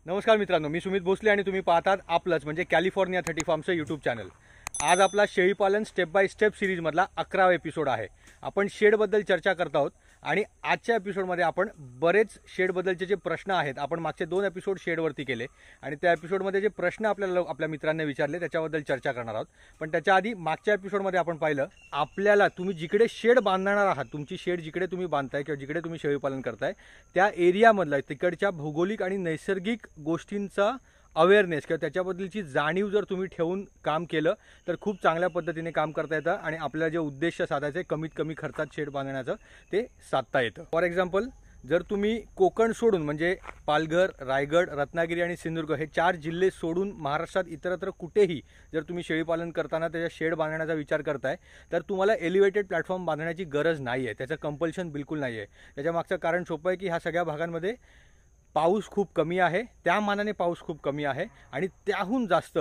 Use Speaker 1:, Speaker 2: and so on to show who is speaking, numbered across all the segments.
Speaker 1: नमस्कार मित्रांनो, मी सुमित भोसले आणि तुम्ही पाहतात आपलंच म्हणजे कॅलिफोर्निया 30 फार्मचं यूट्यूब चॅनल। आज आपला शेळीपालन स्टेप बाय स्टेप सिरीजमधला 11वा एपिसोड आहे। आपण शेडबद्दल चर्चा करत आहोत आणि आजच्या एपिसोडमध्ये आपण बरेच शेडबद्दलचे जे प्रश्न आहेत, आपण मागचे 2 एपिसोड शेडवरती केले आणि त्या एपिसोडमध्ये जे प्रश्न आपल्या मित्रांनी विचारले त्याच्याबद्दल चर्चा करणार आहोत। पण त्याच्या आधी मागच्या एपिसोडमध्ये आपण पाहिलं, आपल्याला तुम्ही जिकडे शेड बांधणार आहात, तुमची शेड जिकडे तुम्ही बांधताय किंवा जिकडे तुम्ही शेळीपालन करताय त्या एरियामधला तिकडच्या भौगोलिक आणि नैसर्गिक गोष्टींचा अवेअरनेस किंवा त्याच्याबद्दलची जाणीव जर तुम्ही ठेवून काम केलं तर खूप चांगल्या पद्धतीने काम करता येतं आणि आपल्याला जे उद्देश साधायचे कमीत कमी खर्चात शेड बांधण्याचं ते साधता येतं। फॉर एक्झाम्पल, जर तुम्ही कोकण सोडून म्हणजे पालघर, रायगड, रत्नागिरी आणि सिंधुदुर्ग हे 4 जिल्हे सोडून महाराष्ट्रात इतरत्र कुठेही जर तुम्ही शेळीपालन करताना त्याच्या शेड बांधण्याचा विचार करताय तर तुम्हाला एलिव्हेटेड प्लॅटफॉर्म बांधण्याची गरज नाही आहे, त्याचं कंपल्शन बिलकुल नाही आहे। त्याच्या मागचं कारण सोपं आहे की ह्या सगळ्या भागांमध्ये पाऊस खूप कमी आहे, त्या मानाने पाऊस खूप कमी आहे आणि त्याहून जास्त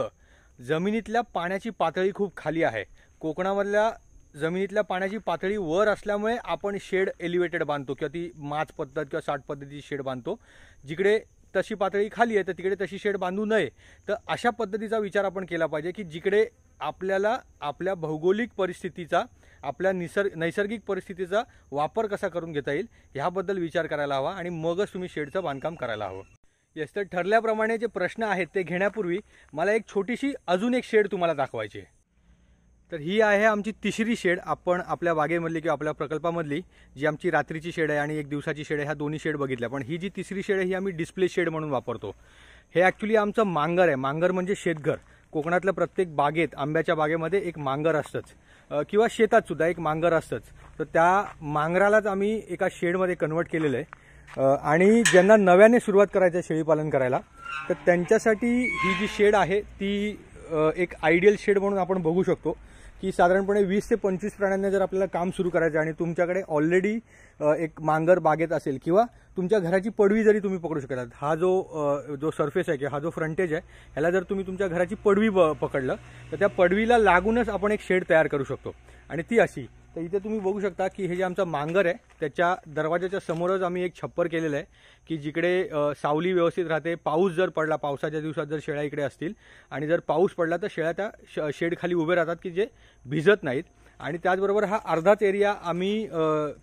Speaker 1: जमिनीतल्या पाण्याची पातळी खूप खाली आहे। कोकणामधल्या जमिनीतल्या पाण्याची पातळी वर असल्यामुळे आपण शेड एलिव्हेटेड बांधतो किंवा ती माच पद्धत किंवा साठ पद्धतीची शेड बांधतो। जिकडे तशी पातळी खाली आहे तर तिकडे तशी शेड बांधू नये। तर अशा पद्धतीचा विचार आपण केला पाहिजे की जिकडे आपल्याला आपल्या भौगोलिक परिस्थितीचा, आपल्या नैसर्गिक परिस्थितीचा वापर कसा करून घेता येईल ह्याबद्दल विचार करायला हवा आणि मगच तुम्ही शेडचं बांधकाम करायला हवं। येस, तर ठरल्याप्रमाणे जे प्रश्न आहेत ते घेण्यापूर्वी मला एक छोटीशी अजून एक शेड तुम्हाला दाखवायची आहे। तर ही आहे आमची तिसरी शेड। आपण आपल्या बागेमधली किंवा आपल्या प्रकल्पामधली जी आमची रात्रीची शेड आहे आणि एक दिवसाची शेड आहे, ह्या दोन्ही शेड बघितल्या। पण ही जी तिसरी शेड आहे ही आम्ही डिस्प्ले शेड म्हणून वापरतो। हे ॲक्च्युली आमचं मांगर आहे। मांगर म्हणजे शेतघर। कोकणातल्या प्रत्येक बागेत, आंब्याच्या बागेमध्ये एक मांगर असतंच किंवा शेतात सुद्धा एक मांगर असतंच। तर त्या मांगरालाच आम्ही एका शेडमध्ये कन्वर्ट केलेलं आहे आणि ज्यांना नव्याने सुरुवात करायची आहे शेळीपालन करायला तर त्यांच्यासाठी ही जी शेड आहे ती एक आयडियल शेड म्हणून आपण बघू शकतो की साधारणपणे 20 ते 25 प्राण्यांना जर आपल्याला काम सुरू करायचं आणि तुमच्याकडे ऑलरेडी एक मांगर बागेत असेल किंवा तुमच्या घराची पडवी जरी तुम्ही पकडू शकतात, हा जो सरफेस आहे किंवा हा जो फ्रंटेज आहे ह्याला जर तुम्ही तुमच्या घराची पडवी पकडलं तर त्या पडवीला लागूनच आपण एक शेड तयार करू शकतो आणि ती अशी। तर इथे तुम्ही बघू शकता की हे जे आमचं मांगर आहे त्याच्या दरवाजाच्या समोरच आम्ही एक छप्पर केलेलं आहे की जिकडे सावली व्यवस्थित राहते। पाऊस जर पडला, पावसाच्या दिवसात जर शेळ्या इकडे असतील आणि जर पाऊस पडला तर शेळ्या त्या शेडखाली उभे राहतात की जे भिजत नाहीत। आणि त्याचबरोबर हा अर्धाच एरिया आम्ही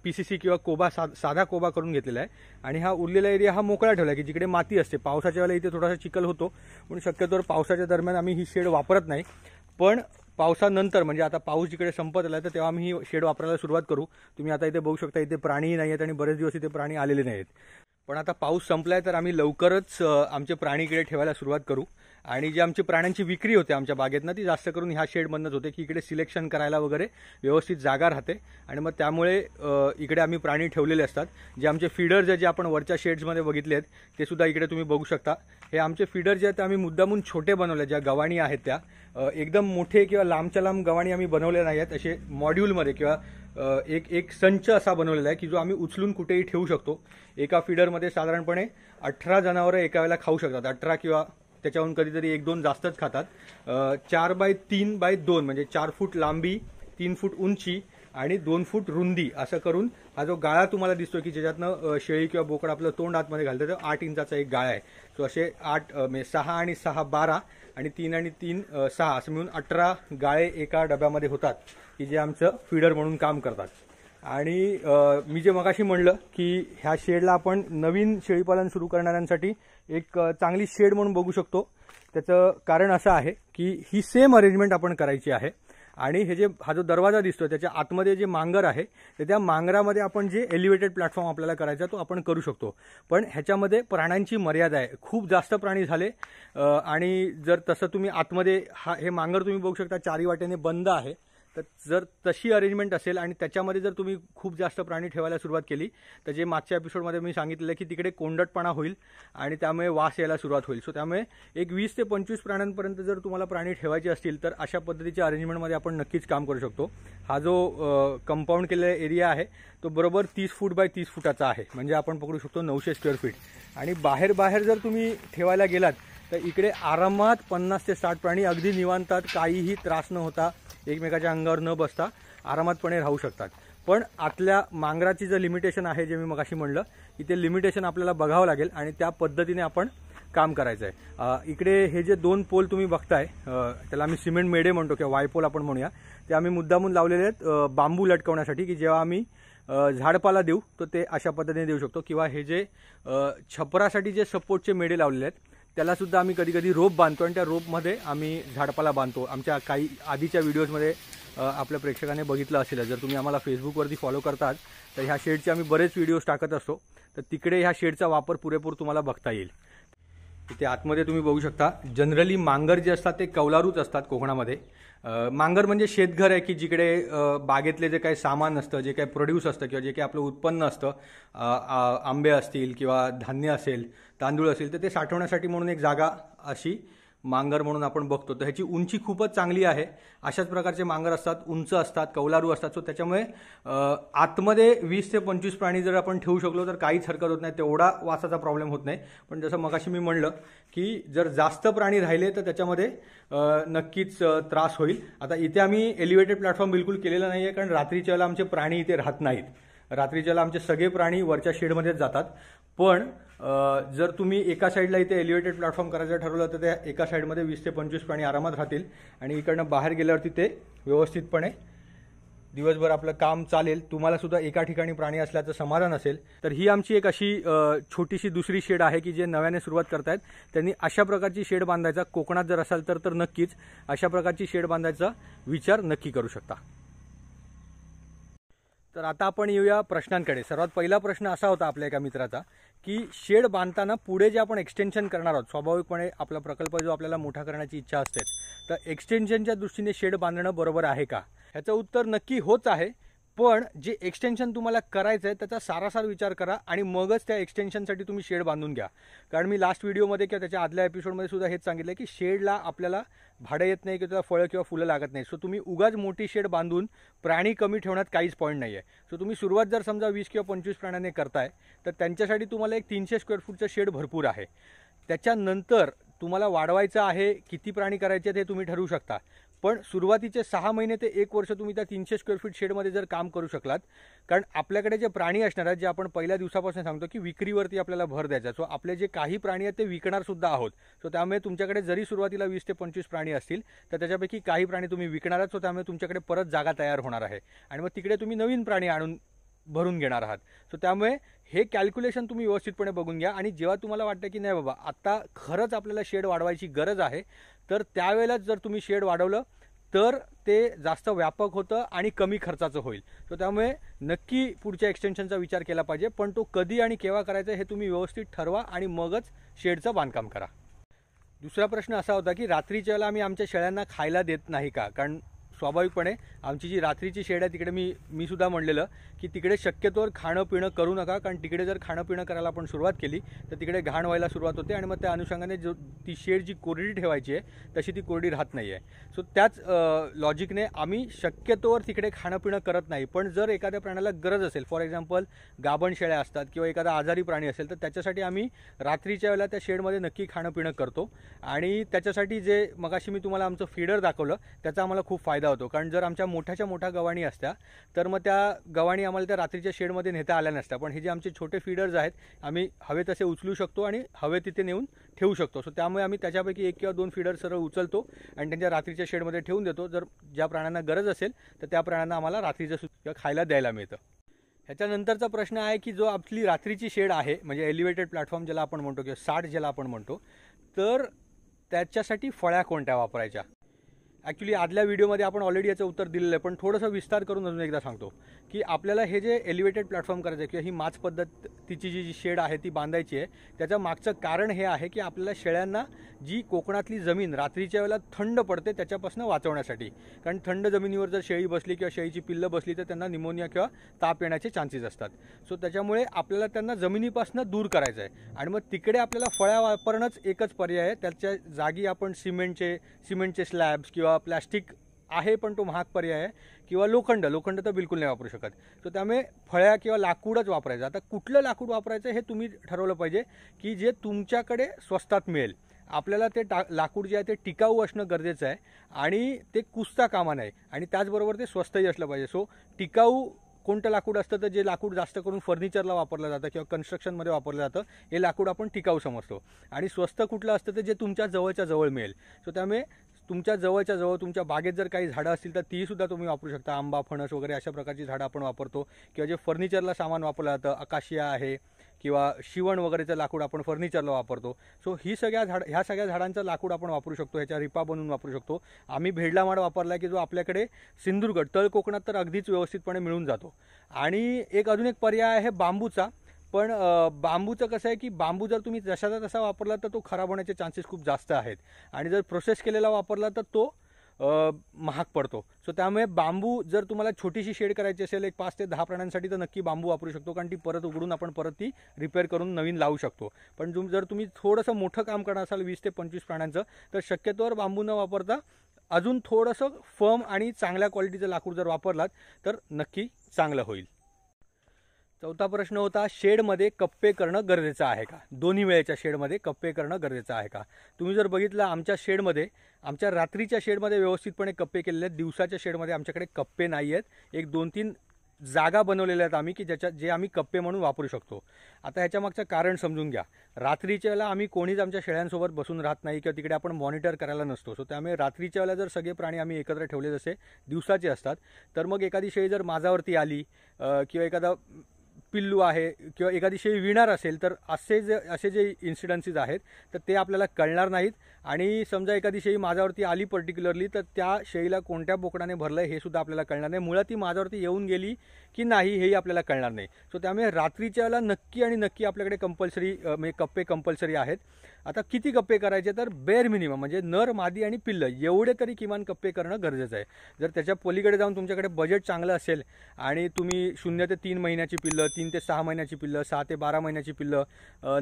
Speaker 1: PCC किंवा कोबा, साधा कोबा करून घेतलेला आहे आणि हा उरलेला एरिया हा मोकळा ठेवला की जिकडे माती असते। पावसाच्या वेळेला इथे थोडासा चिखल होतो म्हणून शक्यतोवर पावसाच्या दरम्यान आम्ही ही शेड वापरत नाही, पण पावसानंतर म्हणजे आता पाऊस जिकडे संपत आला तर तेव्हा आम्ही ही शेड वापरायला सुरुवात करू। तुम्ही आता इथे बघू शकता, इथे प्राणीही नाही आहेत आणि बरेच दिवस इथे प्राणी आलेले नाहीत। पण आता पाऊस संपलाय तर आम्ही लवकरच आमचे प्राणी इकडे ठेवायला सुरुवात करू आणि जी आमची प्राण्यांची विक्री होते आमच्या बागेतनं ती जास्त करून ह्या शेडमधनंच होते की इकडे सिलेक्शन करायला वगैरे व्यवस्थित जागा राहते आणि मग त्यामुळे इकडे आम्ही प्राणी ठेवलेले असतात। जे आमचे फीडर्स आहेत जे आपण वरच्या शेड्समध्ये बघितले आहेत ते सुद्धा इकडे तुम्ही बघू शकता। हे आमचे फीडर जे आहेत ते आम्ही मुद्दामून छोटे बनवले, ज्या गवाणी आहेत त्या एकदम मोठे किंवा लांबच्या लांब गवाणी आम्ही बनवले नाही आहेत, असे मॉड्यूलमध्ये किंवा एक संच असा बनवलेला आहे की जो आम्ही उचलून कुठेही ठेवू शकतो। एका फीडरमध्ये साधारणपणे 18 जनावरं एका वेळेला खाऊ शकतात, 18 किंवा त्याच्याहून कधीतरी 1-2 जास्तच खातात। 4x3x2 म्हणजे 4 फूट लांबी, 3 फूट उंची आणि 2 फूट रुंदी असं करून हा जो गाळा तुम्हाला दिसतोय की ज्याच्यातनं शेळी किंवा बोकड आपलं तोंड आतमध्ये घालतं, तो 8 इंचाचा एक गाळा आहे। सो असे 8 म्हणजे 6 आणि 6 12 आणि 3 आणि 3 6 असं मिळून 18 गाळे एका डब्यामध्ये होतात की जे आमचं फीडर म्हणून काम करतात। आणि मी जे मगाशी म्हणलं की ह्या शेडला आपण नवीन शेळीपालन सुरू करणाऱ्यांसाठी एक चांगली शेड म्हणून बघू शकतो। त्याचं कारण असं आहे की ही सेम अरेंजमेंट आपण करायची आहे आणि हा जो दरवाजा दिसतोय त्याच्या आतमध्ये जे मांगर आहे तर त्या मांगरामध्ये आपण जे एलिव्हेटेड प्लॅटफॉर्म आपल्याला करायचा तो आपण करू शकतो। पण ह्याच्यामध्ये प्राण्यांची मर्यादा आहे, खूप जास्त प्राणी झाले आणि जर तसं तुम्ही आतमध्ये हे मांगर तुम्ही बघू शकता चारी वाटेने बंद आहे। तर जर तशी अरेंजमेंट असेल आणि त्याच्यामध्ये जर तुम्ही खूप जास्त प्राणी ठेवायला सुरुवात केली तर जे मागच्या एपिसोडमध्ये मी सांगितलेलं की तिकडे कोंडटपणा होईल आणि त्यामुळे वास यायला सुरुवात होईल। सो त्यामुळे एक 20 ते 25 प्राण्यांपर्यंत जर तुम्हाला प्राणी ठेवायचे असतील तर अशा पद्धतीच्या अरेंजमेंटमध्ये आपण नक्कीच काम करू शकतो। हा जो कंपाऊंड केलेला एरिया आहे तो बरोबर 30 फूट बाय 30 फुटाचा आहे, म्हणजे आपण पकडू शकतो 900 स्क्वेअर फीट। आणि बाहेर जर तुम्ही ठेवायला गेलात तर इकडे आरामात 50 ते 60 प्राणी अगदी निवांतात, काहीही त्रास न होता, एकमेकाच्या अंगावर न बसता आरामातपणे राहू शकतात। पण आतल्या मांगराची जे लिमिटेशन आहे, जे मी मगाशी म्हणलं की ते लिमिटेशन आपल्याला बघावं लागेल आणि त्या पद्धतीने आपण काम करायचं आहे। इकडे हे जे 2 पोल तुम्ही बघताय त्याला आम्ही सिमेंट मेडे म्हणतो किंवा वायपोल आपण म्हणूया, ते आम्ही मुद्दामून लावलेले आहेत बांबू लटकवण्यासाठी, की जेव्हा आम्ही झाडपाला देऊ तर ते अशा पद्धतीने देऊ शकतो। किंवा हे जे छपरासाठी जे सपोर्टचे मेडे लावलेले आहेत त्याला सुद्धा आम्ही कधी कधी रोप बांधतो आणि त्या रोपमध्ये आम्ही झाडपाला बांधतो। आमच्या काही आधीच्या व्हिडिओजमध्ये आपल्या प्रेक्षकांनी बघितलं असेल, जर तुम्ही आम्हाला फेसबुकवरती फॉलो करतात तर ह्या शेडचे आम्ही बरेच व्हिडिओज टाकत असतो, तर तिकडे ह्या शेडचा वापर पुरेपूर तुम्हाला बघता येईल। इथे आतमध्ये तुम्ही बघू शकता, जनरली मांगर जे असतात ते कौलारूच असतात कोकणामध्ये। मांगर म्हणजे शेतघर आहे की जिकडे बागेतले जे काही सामान असतं, जे काही प्रोड्यूस असतं किंवा जे काही आपलं उत्पन्न असतं, आंबे असतील किंवा धान्य असेल, तांदूळ असेल, तर ते साठवण्यासाठी म्हणून एक जागा अशी मांगर म्हणून आपण बघतो। तर ह्याची उंची खूपच चांगली आहे। अशाच प्रकारचे मांगर असतात, उंच असतात, कौलारू असतात। सो त्याच्यामुळे आतमध्ये 20 ते 25 प्राणी जर आपण ठेवू शकलो तर काहीच हरकत होत नाही, तेवढा वासाचा प्रॉब्लेम होत नाही। पण जसं मगाशी मी म्हणलं की जर जास्त प्राणी राहिले तर त्याच्यामध्ये नक्कीच त्रास होईल। आता इथे आम्ही एलिव्हेटेड प्लॅटफॉर्म बिलकुल केलेलं नाही आहे, कारण रात्रीच्या वेळेला आमचे प्राणी इथे राहत नाहीत। रात्रीच्या वेळेला आमचे सगळे प्राणी वरच्या शेडमध्येच जातात। पण जर तुम्ही एका साईडला इथे एलिव्हेटेड प्लॅटफॉर्म करायचं ठरवलं तर त्या एका साईडमध्ये 20 ते 25 प्राणी आरामात राहतील आणि इकडनं बाहेर गेल्यावरती ते व्यवस्थितपणे दिवसभर आपलं काम चालेल। तुम्हाला सुद्धा एका ठिकाणी प्राणी असल्याचं समाधान असेल। तर ही आमची एक अशी छोटीशी दुसरी शेड आहे की जे नव्याने सुरुवात करतायत त्यांनी अशा प्रकारची शेड बांधायचा, कोकणात जर असाल तर नक्कीच अशा प्रकारची शेड बांधायचा विचार नक्की करू शकता। तर आता आपण येऊया प्रश्नांकडे। सर्वात पहिला प्रश्न असा होता आपल्या एका मित्राचा की शेड बांधताना पुढे जे आपण एक्सटेन्शन करणार आहोत, स्वाभाविकपणे आपला प्रकल्प जो आपल्याला मोठा करण्याची इच्छा असते, तर एक्सटेन्शनच्या दृष्टीने शेड बांधणं बरोबर आहे का? ह्याचं उत्तर नक्की होच आहे। पण जे एक्सटेन्शन तुम्हाला करायचं आहे त्याचा सारासार विचार करा आणि मगच त्या एक्सटेन्शनसाठी तुम्ही शेड बांधून घ्या। कारण मी लास्ट व्हिडिओमध्ये किंवा त्याच्या आदल्या एपिसोडमध्ये सुद्धा हेच सांगितलं की शेडला आपल्याला भाडं येत नाही किंवा त्याला फळं किंवा फुलं लागत नाही। सो तुम्ही उगाच मोठी शेड बांधून प्राणी कमी ठेवण्यात काहीच पॉईंट नाही आहे। सो तुम्ही सुरुवात जर समजा 20 किंवा 25 प्राण्यांनी करताय तर त्यांच्यासाठी तुम्हाला एक 300 स्क्वेअर फूटचं शेड भरपूर आहे। त्याच्यानंतर तुम्हाला वाढवायचं आहे, किती प्राणी करायचे हे तुम्ही ठरवू शकता। पण सुरुवातीचे 6 महिने ते 1 वर्ष तुम्ही त्या 300 स्क्वेअर फीट शेडमध्ये जर काम करू शकलात, कारण आपल्याकडे जे प्राणी असणार आहेत, जे आपण पहिल्या दिवसापासून सांगतो की विक्रीवरती आपल्याला भर द्यायचा, सो आपले जे काही प्राणी आहेत ते विकणार सुद्धा आहोत। सो त्यामुळे तुमच्याकडे जरी सुरुवातीला 20 ते 25 प्राणी असतील तर त्याच्यापैकी काही प्राणी तुम्ही विकणार आहात। सो त्यामुळे तुमच्याकडे परत जागा तयार होणार आहे आणि मग तिकडे तुम्ही नवीन प्राणी आणून भरून घेणार आहात। सो त्यामुळे हे कॅल्क्युलेशन तुम्ही व्यवस्थितपणे बघून घ्या आणि जेव्हा तुम्हाला वाटतं की नाही बाबा आता खरंच आपल्याला शेड वाढवायची गरज आहे, तर त्यावेळेलाच जर तुम्ही शेड वाढवलं तर ते जास्त व्यापक होतं आणि कमी खर्चाचं होईल। सो त्यामुळे नक्की पुढच्या एक्सटेन्शनचा विचार केला पाहिजे, पण तो कधी आणि केव्हा करायचा हे तुम्ही व्यवस्थित ठरवा आणि मगच शेडचं बांधकाम करा। दुसरा प्रश्न असा होता की रात्रीच्या वेळेला आम्ही आमच्या शेळ्यांना खायला देत नाही का? कारण स्वाभाविकपणे आमची जी रात्रीची शेड आहे तिकडे मी सुद्धा म्हणलेलं की तिकडे शक्यतोवर खाणं पिणं करू नका, कारण तिकडे जर खाणं पिणं करायला आपण सुरुवात केली तर तिकडे घाण व्हायला सुरुवात होते आणि मग त्या अनुषंगाने ती शेड जी कोरडी ठेवायची आहे तशी ती कोरडी राहत नाही आहे। सो त्याच लॉजिकने आम्ही शक्यतोवर तिकडे खाणं पिणं करत नाही। पण जर एखाद्या प्राण्याला गरज असेल, फॉर एक्झाम्पल गाभण शेळ्या असतात किंवा एखादा आजारी प्राणी असेल, तर त्याच्यासाठी आम्ही रात्रीच्या वेळेला त्या शेडमध्ये नक्की खाणं पिणं करतो आणि त्याच्यासाठी जे मगाशी मी तुम्हाला आमचं फीडर दाखवलं त्याचा आम्हाला खूप फायदा होतो। कारण जर आमच्या मोठ्याच्या मोठ्या गवाणी असत्या तर मग त्या गवाणी आम्हाला त्या रात्रीच्या शेडमध्ये नेता आल्या नसत्या। पण हे जे आमचे छोटे फीडर्स आहेत आम्ही हवे तसे उचलू शकतो आणि हवे तिथे नेऊन ठेवू शकतो। सो त्यामुळे आम्ही त्याच्यापैकी 1 किंवा 2 फीडर सरळ उचलतो आणि त्यांच्या रात्रीच्या शेडमध्ये ठेवून देतो। जर ज्या प्राण्यांना गरज असेल तर त्या प्राण्यांना आम्हाला रात्रीचं सुद्धा खायला द्यायला मिळतं। ह्याच्यानंतरचा प्रश्न आहे की जो आपली रात्रीची शेड आहे, म्हणजे एलिव्हेटेड प्लॅटफॉर्म ज्याला आपण म्हणतो किंवा साठ ज्याला आपण म्हणतो, तर त्याच्यासाठी फळ्या कोणत्या वापरायच्या? ॲक्च्युली आदल्या व्हिडिओमध्ये आपण ऑलरेडी याचं उत्तर दिलेलं आहे, पण थोडंसं विस्तार करून अजून एकदा सांगतो की आपल्याला हे जे एलिव्हेटेड प्लॅटफॉर्म करायचं आहे किंवा ही माच पद्धतीची जी शेड आहे ती बांधायची आहे, त्याचं मागचं कारण हे आहे की आपल्याला शेळ्यांना जी कोकणातली जमीन रात्रीच्या वेळेला थंड पडते त्याच्यापासून वाचवण्यासाठी। कारण थंड जमिनीवर जर शेळी बसली किंवा शेळीची पिल्लं बसली तर त्यांना निमोनिया किंवा ताप येण्याचे चान्सेस असतात। सो त्याच्यामुळे आपल्याला त्यांना जमिनीपासून दूर करायचं आहे आणि मग तिकडे आपल्याला फळ्या वापरणंच एकच पर्याय आहे। त्याच्या जागी आपण सिमेंटचे स्लॅब्स किंवा प्लॅस्टिक आहे पण तो महाग पर्याय आहे, किंवा लोखंड तर बिलकुल नाही वापरू शकत। सो त्यामुळे फळ्या किंवा लाकूडच वापरायचं। आता कुठलं लाकूड वापरायचं हे तुम्ही ठरवलं पाहिजे की जे तुमच्याकडे स्वस्तात मिळेल। आपल्याला ते लाकूड जे आहे ते टिकाऊ असणं गरजेचं आहे आणि ते कुजता कामा नये आणि त्याचबरोबर ते स्वस्तही असलं पाहिजे। सो टिकाऊ कोणतं लाकूड असतं तर जे लाकूड जास्त करून फर्निचरला वापरलं जातं किंवा कन्स्ट्रक्शनमध्ये वापरलं जातं हे लाकूड आपण टिकाऊ समजतो. आणि स्वस्त कुठलं असतं तर जे तुमच्या जवळच्या जवळ मिळेल. सो त्यामुळे तुमच्या जवळच्या जवळ तुमच्या बागेत जर काही झाडं असतील तर ती सुद्धा तुम्ही वापरू शकता. आंबा, फणस वगैरे अशा प्रकारची झाडं आपण वापरतो. किंवा जे फर्निचरला सामान वापरलं जातं, अकाशिया आहे किंवा शिवण वगैरेचं लाकूड आपण फर्निचरला वापरतो. सो ह्या सगळ्या झाडांचं लाकूड आपण वापरू शकतो. ह्याच्या रिपा बनवून वापरू शकतो. आम्ही भेडला माड वापरला की जो आपल्याकडे सिंधुदुर्ग तळ कोकणात तर अगदीच व्यवस्थितपणे मिळून जातो. आणि अजून एक पर्याय आहे बांबूचा. पण बांबूचं कसं आहे की बांबू जर तुम्ही जशाचा तसा वापरला तर तो खराब होण्याचे चान्सेस खूप जास्त आहेत. आणि जर प्रोसेस केलेला वापरला तर तो महाग पडतो. सो त्यामुळे बांबू जर तुम्हाला छोटीशी शेड करायची असेल 5 ते 10 प्राण्यांसाठी तर नक्की बांबू वापरू शकतो. कारण ती परत उघडून आपण परत ती रिपेअर करून नवीन लावू शकतो. पण जर तुम्ही थोडंसं मोठं काम करणार असाल 20 ते 25 प्राण्यांचं तर शक्यतोवर बांबू न वापरता अजून थोडंसं फर्म आणि चांगल्या क्वालिटीचं लाकूड जर वापरलात तर नक्की चांगलं होईल. चौथा प्रश्न होता, शेडमध्ये कप्पे करणं गरजेचं आहे का? दोन्ही वेळेच्या शेडमध्ये कप्पे करणं गरजेचं आहे का? तुम्ही जर बघितलं आमच्या शेडमध्ये, आमच्या रात्रीच्या शेडमध्ये व्यवस्थितपणे कप्पे केलेले आहेत. दिवसाच्या शेडमध्ये आमच्याकडे कप्पे नाही आहेत. 1-2-3 जागा बनवलेल्या आहेत आम्ही की जे आम्ही कप्पे म्हणून वापरू शकतो. आता ह्याच्या मागचं कारण समजून घ्या. रात्रीच्या वेळेला आम्ही कोणीच आमच्या शेळ्यांसोबत बसून राहत नाही किंवा तिकडे आपण मॉनिटर करायला नसतो. सो त्यामुळे रात्रीच्या वेळेला जर सगळे प्राणी आम्ही एकत्र ठेवले जसे दिवसाचे असतात तर मग एखादी शेळी जर माझावरती आली किंवा एखादा पिल्लू आहे किंवा एखादी शेळी विणार असेल तर असे जे इन्सिडन्सेस आहेत तर ते आपल्याला कळणार नाहीत. आणि समजा एखादी शेळी माझ्यावरती आली पर्टिक्युलरली तर त्या शेळीला कोणत्या बोकडाने भरलं हे सुद्धा आपल्याला कळणार नाही. मुळात ती माझ्यावरती येऊन गेली की नाही हेही आपल्याला कळणार नाही. सो त्यामुळे रात्रीच्या वेळेला नक्की आणि नक्की आपल्याकडे कंपल्सरी म्हणजे कप्पे कंपल्सरी आहेत. आता किती कप्पे करायचे तर बेअर मिनिमम म्हणजे नर, मादी आणि पिल्लं एवढे तरी किमान कप्पे करणं गरजेचं आहे. जर त्याच्या पलीकडे जाऊन तुमच्याकडे बजेट चांगलं असेल आणि तुम्ही 0 ते 3 महिन्याची पिल्लं, 3 ते 6 महिन्याची पिल्लं, 6 ते 12 महिन्याची पिल्लं,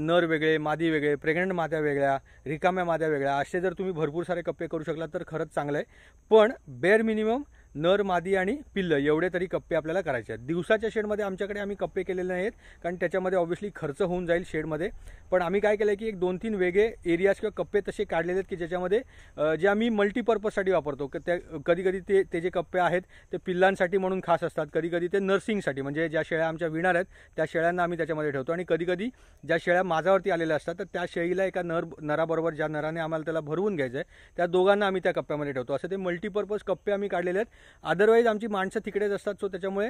Speaker 1: नर वेगळे, मादी वेगळे, प्रेग्नंट माद्या वेगळ्या, रिकाम्या माद्या वेगळ्या, असे जर तुम्ही भरपूर सारे कप्पे करू शकलात तर खरंच चांगलं आहे. पण बेअर मिनिमम नर, मादी आणि पिल्लं एवढे तरी कप्पे आपल्याला करायचे आहेत. दिवसाच्या शेडमध्ये आमच्याकडे आम्ही कप्पे केलेले नाहीत कारण त्याच्यामध्ये ऑब्व्हियसली खर्च होऊन जाईल शेडमध्ये. पण आम्ही काय केलं की 1-2-3 वेगळे एरियाज किंवा कप्पे तसे काढलेले आहेत की ज्याच्यामध्ये जे आम्ही मल्टीपर्पजसाठी वापरतो. कधी कधी ते जे कप्पे आहेत ते पिल्लांसाठी म्हणून खास असतात. कधी कधी ते नर्सिंगसाठी म्हणजे ज्या शेळ्या आमच्या विणार आहेत त्या शेळ्यांना आम्ही त्याच्यामध्ये ठेवतो. आणि कधी कधी ज्या शेळ्या माझ्यावरती आलेल्या असतात तर त्या शेळीला एका नराबरोबर ज्या नराने आम्हाला त्याला भरवून घ्यायचं आहे त्या दोघांना आम्ही त्या कप्प्यामध्ये ठेवतो. असं ते मल्टीपर्पज कप्पे आम्ही काढलेले आहेत. अदरवाईज आमची माणसं तिकडेच असतात. सो त्याच्यामुळे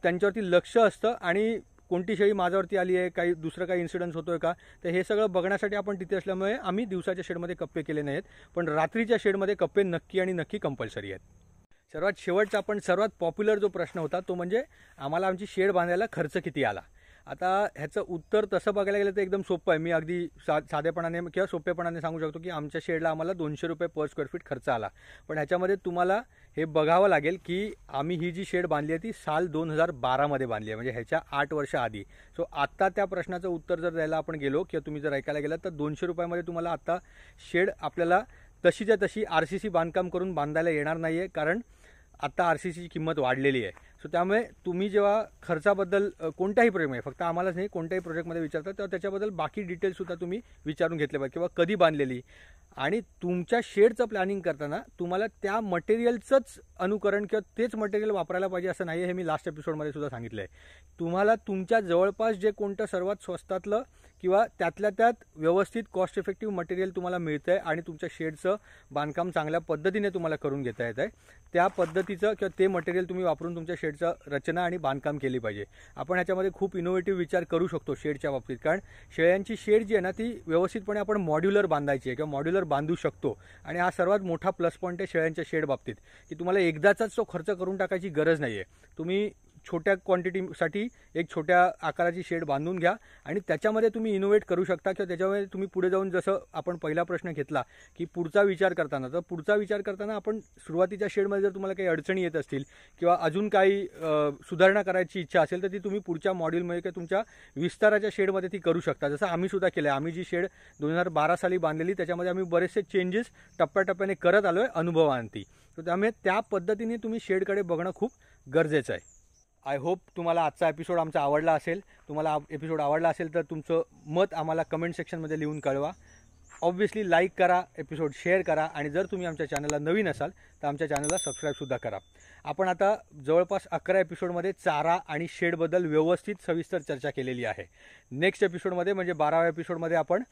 Speaker 1: त्यांच्यावरती लक्ष असतं आणि कोणती शेळी माझ्यावरती आली आहे, काही दुसरं काही इन्सिडन्स होतोय का तर हे सगळं बघण्यासाठी आपण तिथे असल्यामुळे आम्ही दिवसाच्या शेडमध्ये कप्पे केले नाहीत. पण रात्रीच्या शेडमध्ये कप्पे नक्की आणि नक्की कंपल्सरी आहेत. सर्वात शेवटचा पण सर्वात पॉप्युलर जो प्रश्न होता तो म्हणजे आम्हाला आमची शेड बांधायला खर्च किती आला. आता ह्याचं उत्तर तसं बघायला गेलं तर एकदम सोपं आहे. मी अगदी साधेपणाने किंवा सोपेपणाने सांगू शकतो की आमच्या शेडला आम्हाला 200 रुपये पर स्क्वेअर फीट खर्च आला. पण ह्याच्यामध्ये तुम्हाला हे बघावं लागेल की आम्ही ही जी शेड बांधली आहे ती साल 2012मध्ये बांधली आहे म्हणजे ह्याच्या 8 वर्ष आधी. सो आत्ता त्या प्रश्नाचं उत्तर जर द्यायला आपण गेलो किंवा तुम्ही जर ऐकायला गेलात तर 200 रुपयामध्ये तुम्हाला आता शेड आपल्याला तशीच्या तशी RCC बांधकाम करून बांधायला येणार नाही आहे कारण आता RCCची किंमत वाढलेली आहे. सो त्यामुळे तुम्ही जेव्हा खर्चाबद्दल कोणत्याही प्रोजेक्टमध्ये फक्त आम्हालाच नाही कोणत्याही प्रोजेक्टमध्ये विचारता तेव्हा त्याच्याबद्दल बाकी डिटेल्ससुद्धा तुम्ही विचारून घेतले पाहिजे किंवा कधी बांधलेली. आणि तुमच्या शेडचं प्लॅनिंग करताना तुम्हाला त्या मटेरियलचंच अनुकरण किंवा तेच मटेरियल वापरायला पाहिजे असं नाही आहे. हे मी लास्ट एपिसोडमध्ये सुद्धा सांगितलं आहे. तुम्हाला तुमच्या जवळपास जे कोणतं सर्वात स्वस्तातलं किंवा त्यातल्या त्यात व्यवस्थित कॉस्ट इफेक्टिव्ह मटेरियल तुम्हाला मिळतं आहे आणि तुमच्या शेडचं बांधकाम चांगल्या पद्धतीने तुम्हाला करून घेता येत आहे त्या पद्धतीचं किंवा ते मटेरियल तुम्ही वापरून तुमच्या शेडचं रचना आणि बांधकाम केली पाहिजे. आपण ह्याच्यामध्ये खूप इनोव्हेटिव्ह विचार करू शकतो शेडच्या बाबतीत कारण शेळ्यांची शेड जी आहे ना ती व्यवस्थितपणे आपण मॉड्युलर बांधायची आहे किंवा मॉड्युलर बांधू शकतो. आणि हा सर्वात मोठा प्लस पॉईंट आहे शेळ्यांच्या शेड बाबतीत की तुम्हाला एकदाचाच तो खर्च करून टाकायची गरज नाही आहे. तुम्ही छोट्या क्वांटिटीसाठी एक छोट्या आकाराची शेड बांधून घ्या आणि त्याच्यामध्ये तुम्ही इनोव्हेट करू शकता किंवा त्याच्यामध्ये तुम्ही पुढे जाऊन जसं आपण पहिला प्रश्न घेतला की पुढचा विचार करताना आपण सुरुवातीच्या शेडमध्ये जर तुम्हाला काही अडचणी येत असतील किंवा अजून काही सुधारणा करायची इच्छा असेल तर ती तुम्ही पुढच्या मॉड्यूलमध्ये किंवा तुमच्या विस्ताराच्या शेडमध्ये ती करू शकता. जसं आम्ही सुद्धा केलं आहे. आम्ही जी शेड 2012 साली बांधलेली त्याच्यामध्ये आम्ही बरेचसे चेंजेस टप्प्याटप्प्याने करत आलो आहे अनुभवांती. तर त्यामुळे त्या पद्धतीने तुम्ही शेडकडे बघणं खूप गरजेचं आहे. आय होप तुम्हाला आजचा एपिसोड आमचा आवडला असेल. तुम्हाला एपिसोड आवडला असेल तर तुमचं मत आम्हाला कमेंट सेक्शनमध्ये लिहून कळवा. ऑब्व्हियसली लाईक करा, एपिसोड शेअर करा आणि जर तुम्ही आमच्या चॅनलला नवीन असाल तर आमच्या चॅनलला सबस्क्राईबसुद्धा करा. आपण आता जवळपास 11 एपिसोडमध्ये चारा आणि शेडबद्दल व्यवस्थित सविस्तर चर्चा केलेली आहे. नेक्स्ट एपिसोडमध्ये म्हणजे 12व्या एपिसोडमध्ये आपण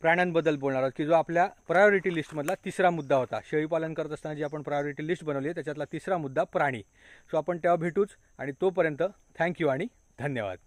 Speaker 1: प्राण्यांबद्दल बोलणार आहोत की जो आपल्या प्रायोरिटी लिस्टमधला तिसरा मुद्दा होता. शेळीपालन करत असताना जी आपण प्रायोरिटी लिस्ट बनवली आहे त्याच्यातला तिसरा मुद्दा प्राणी. सो आपण तेव्हा भेटूच आणि तोपर्यंत थँक्यू आणि धन्यवाद.